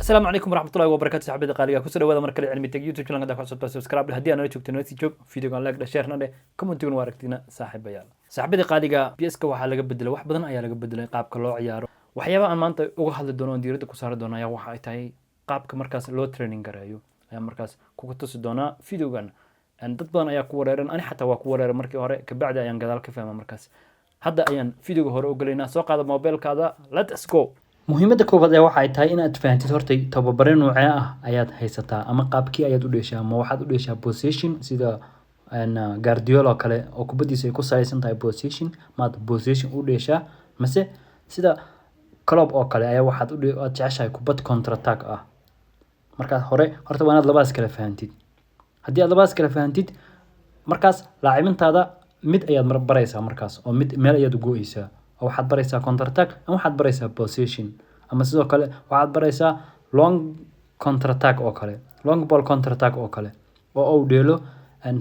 السلام عليكم ورحمة الله وبركاته صاحبي قاليا كسر وهذا مركز علمي تك يوتيوب channel قدك عصب سبسكرايب هدي أنا شوفت نوتي جوب فيديو قال لك شيرنا ده كومنتين واركتينا صاحب بيال صاحبي قاليا بيسك waxaa laga bedelay wax badan ayaa laga bedelay qaabka loo ciyaaro waxyaabo aan maanta uga hadli doono diirada ku saar doona ayaa waxa ay tahay qaabka markaas loo training gareeyo ayaa markaas ku tusi doona videogan dad badan ayaa ku wareeran ani xataa waa ku wareeran markii hore ka bacdi ayaan gadaal ka fahmay markaas hadda ayaan videoga hore u galeynaa soo qaada mobilkaada let's go muhiimada koowaad ee waxa ay tahay inaad fahantiid horta tababare noocee ah ayaad haysataa ama qaabkii ayaad u dheeshaa ama waxaad u dheeshaa position sida Guardiola kale oo kubadiisa ay ku salaysan tahay position maad position u dheeshaa mase sida Klopp oo kale ayaa waxaad jeceshahay kubad counter attack ah marka hore horta waa inaad labaas kala fahantid haddii aad labaas kala fahantid markaas laacibintaada mid ayaad baraysaa markaas oo mid meel ayaad u gooysaa oo waxaad baraysaa counter attack ama waxaad baraysaa position ama sidoo kale waxaad baraysaa long counter attack oo kale long ball counter attack oo kale oo uu dheelo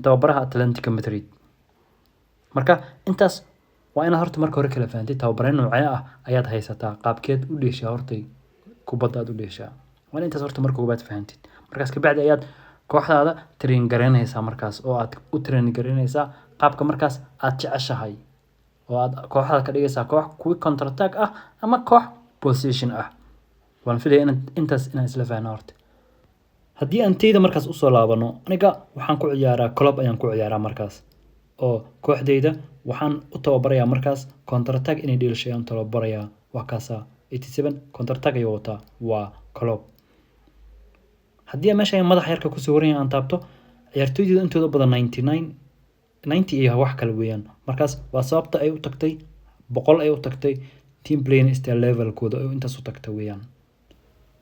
tababaraha Atletico Madrid marka intaas waa inaad horta marka hore kala fahantid tababare noocee ah ayaad haysataa qaabkeed u dheeshaa horta kubadda aad u dheeshaa waa intaas horta marka koobaad fahantid markaas ka bacdi ayaad kooxdaada train gareynaysaa markaas oo aad u train gareynaysaa qaabka markaas aad jeceshahay oo aad kooxda ka dhigaysaa koox quick counter attack ah ama koox position ah waan filayaa intaas isla fahanaa horta haddii aan tayda markaas u soo laabano aniga waxaan ku ciyaaraa Klopp ayaan ku ciyaaraa markaas oo kooxdayda waxaan u tababarayaa markaas counter attack inay dheelashayaan tababarayaa waa kaasa 87 counter attack ayuu wataa waa Klopp haddii meesha madax yarka ku soo waran aan taabto ciyaartoyda intooda badan 90 iyo wax kala weeyaan markaas waa sababta ay u tagtay 100 ay u tagtay team playing style level kooda oo intaas u tagtay weeyaan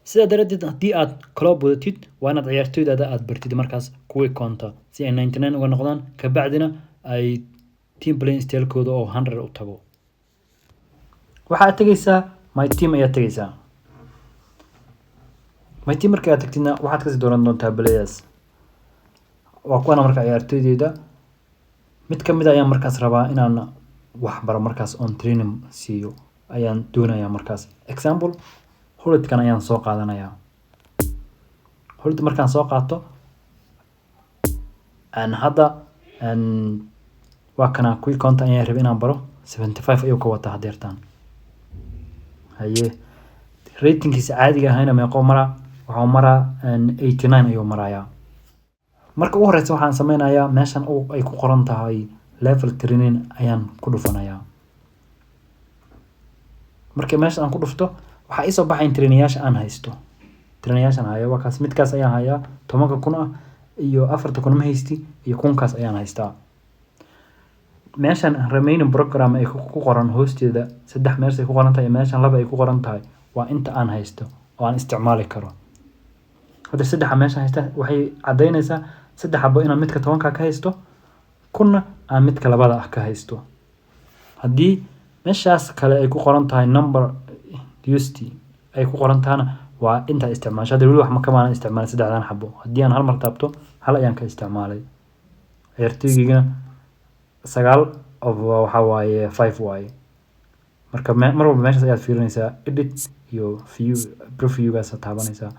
sida daradeed haddii aad Klopp wadatid waa inaad ciyaartoydaada aad bartid markaas kuwii counter si ay 99 uga noqdaan ka bacdina ay team playing style kooda oo 100 u tago waxaad tagaysaa my team ayaa tagaysaa my team marka aad tagtidna waxaad kasi dooran doontaa players waa kuwana marka ciyaartoydayda mid ka mid ayaan markaas rabaa inaan wax baro markaas on training siiyo ayaan doonayaa markaas example hulidkan ayaan soo qaadanayaa hulid markaan soo qaato hadda waa kana quick counter ayaan rabaa inaan baro 75 ayuu ka wataa hadeertaan haye ratingkiisa caadiga ahayna meeqo maraa waxaa maraa 89 ayuu marayaa marka ugu horeysa waxaan sameynayaa meeshan ay ku qoran tahay level training ayaan ku dhufanayaa marka meeshan aan ku dhufto waxa ay soo baxayn traineyaasha aan haysto traineyaashan hayo waa kaas midkaas ayaan hayaa 10,000 ah iyo 4,000 ma haysti iyo 1,000 ayaan haystaa meeshan remaining program ay ku qoran hoosteeda saddex meesha ay ku qoran tahay meeshan laba ay ku qoran tahay waa inta aan haysto oo aan isticmaali karo hadda saddex meeshan haysta waxay cadeynaysaa saddex xabo inaan midka 10 ka haysto kuna aan midka labada ah ka haysto haddii meeshaas kale ay ku qoran tahay number used ay ku qoran tahana waa inta isticmaasho hadda wali wax ma kamaan isticmaalay saddexdan xabo haddii aan hal mar taabto hal ayaan ka isticmaalay ciyaartoygayga 9 waxa waaye 5 waaye marka mar walba meeshaas ayaad fiirinaysaa edit iyo view preview gaas taabanaysaa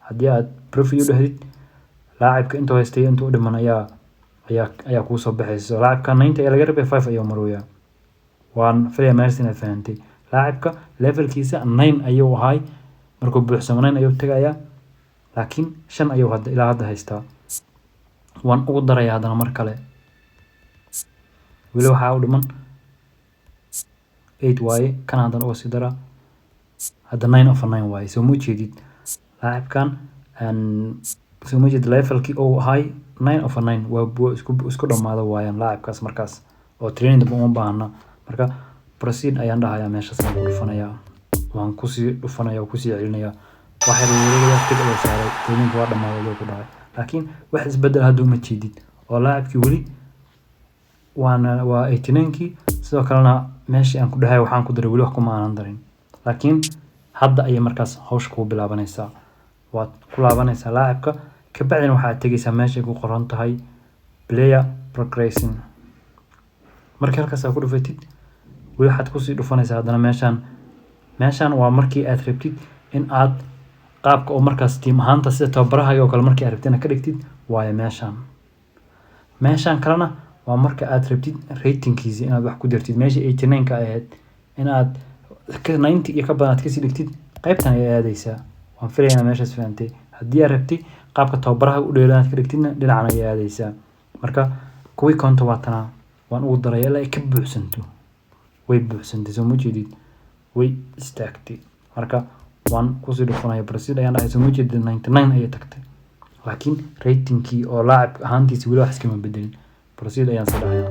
haddii aad preview dhahdid laacibka intuu haystay intuu u dhiman ayaa kuu soo baxaysa laacibka 90 ayaa laga rabay 5 ayuu maruyaa waan filayaa meeshaas inaad fahantay laacibka levelkiisa 9 ayuu ahay markuu buuxsamo 9 ayuu tagayaa laakiin 5 ayuu hadda ilaa hadda haystaa waan ugu darayaa haddana mar kale weli waxaa u dhiman 8 waaye kan haddana uga sii daraa hadda 9/9 waaye soo ma jeedid laacibkan soo ma jeedid levelkii uu ahay 9/9 waa isku dhamaado waayaan laacibkaas markaas oo training dib uma baahna marka proceed ayaan dhahayaa meeshaas aan ku dhufanayaa waan ku sii dhufanayaa ku sii celinayaa waxa weeyay tig oo saaray training waa dhamaaday ku dhahay laakiin wax isbedel hadda uma jeedid oo laacibkii wali waa 89kii sidoo kalena meeshii aan ku dhahay waxaan ku daray wali wax kuma aanan darin laakiin hadda ay markaas hawsh ku bilaabanaysaa waad ku laabanaysaa laacibka ka bacdina waxaad tagaysaa meesha ku qoran tahay player progressing marka halkaas aad ku dhufatid wali waxaad ku sii dhufanaysaa haddana meeshan waa markii aad rabtid in aad qaabka oo markaas tiim ahaanta sida tababaraha oo kale markii aad rabtid inaad ka dhigtid waayo meeshaan kalena waa marka aad rabtid ratingkiisa inaad wax ku dartid meeshii 89 ka ahayd inaad 90 iyo ka badan aad kasii dhigtid qaybtan ay aadaysaa waan filayaa meeshaas fahamtay haddii aad rabtid qaabka tababaraha u dheelaan aad ka dhigtidna dhinacan ay aadaysaa marka kuwii konto waatana waan ugu daray ilaa ay ka buuxsanto way buuxsantay soo ma jeedid way istaagtay marka waan kusii dhufanaya Brazil ayaan dhahay soo ma jeedid 99 ayay tagtay laakiin ratingkii oo laacib ahaantiisa weli wax iskama bedelin Brazil ayaan soo dhahay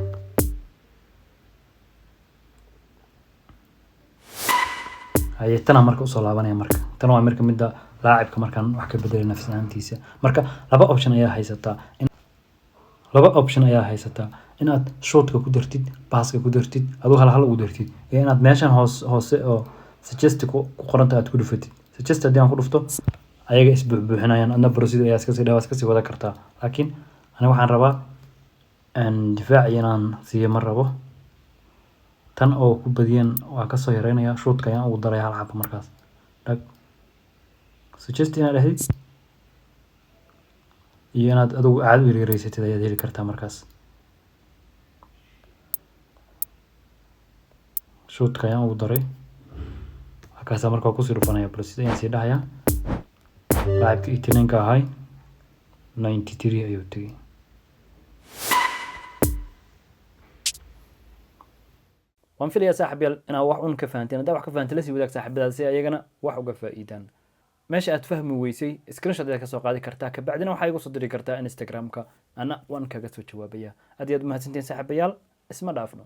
ayatana marka usoo laabanaya marka tan waa marka midda laacibka markaan wax ka bedelay nafs ahaantiisa marka laba option ayaa haysataa inaad shootka ku dartid baaska ku dartid adoo hal ugu dartid iyo inaad meeshan hoose oo suggest ku qoranta aad ku dhufatid suggest haddii aan ku dhufto ayaga isbuuxinayaan adna Brazil ayaa iska sii wada kartaa laakiin aniga waxaan rabaa difaac inaan siiyo ma rabo tan oo ku badiyeen waa ka soo yareynaya shootka ayaan ugu daray hal xabo markaas dhag suggest inaad dhahdid iyo inaad adigu aad u yareysatid ayaad heli kartaa markaas shootka ayaan ugu daray halkaas markaa kusii dhufanaya Brazil ayaan sii dhahayaa laacibka 89 ka ahay 93 ayuu tagay waan filayaa saaxiibayaal inaad wax un ka fahanteen haddaa wax ka fahanteen la sii wadaag saaxiibadaada si ayagana wax uga faa'iidaan meesha aad fahmi weysay screenshot ayaad ka soo qaadi kartaa kabacdina waxaa igu soo diri kartaa Instagram-ka ana waan kaga soo jawaabaya aad iyo aad mahadsantiin saaxiibayaal isma dhaafno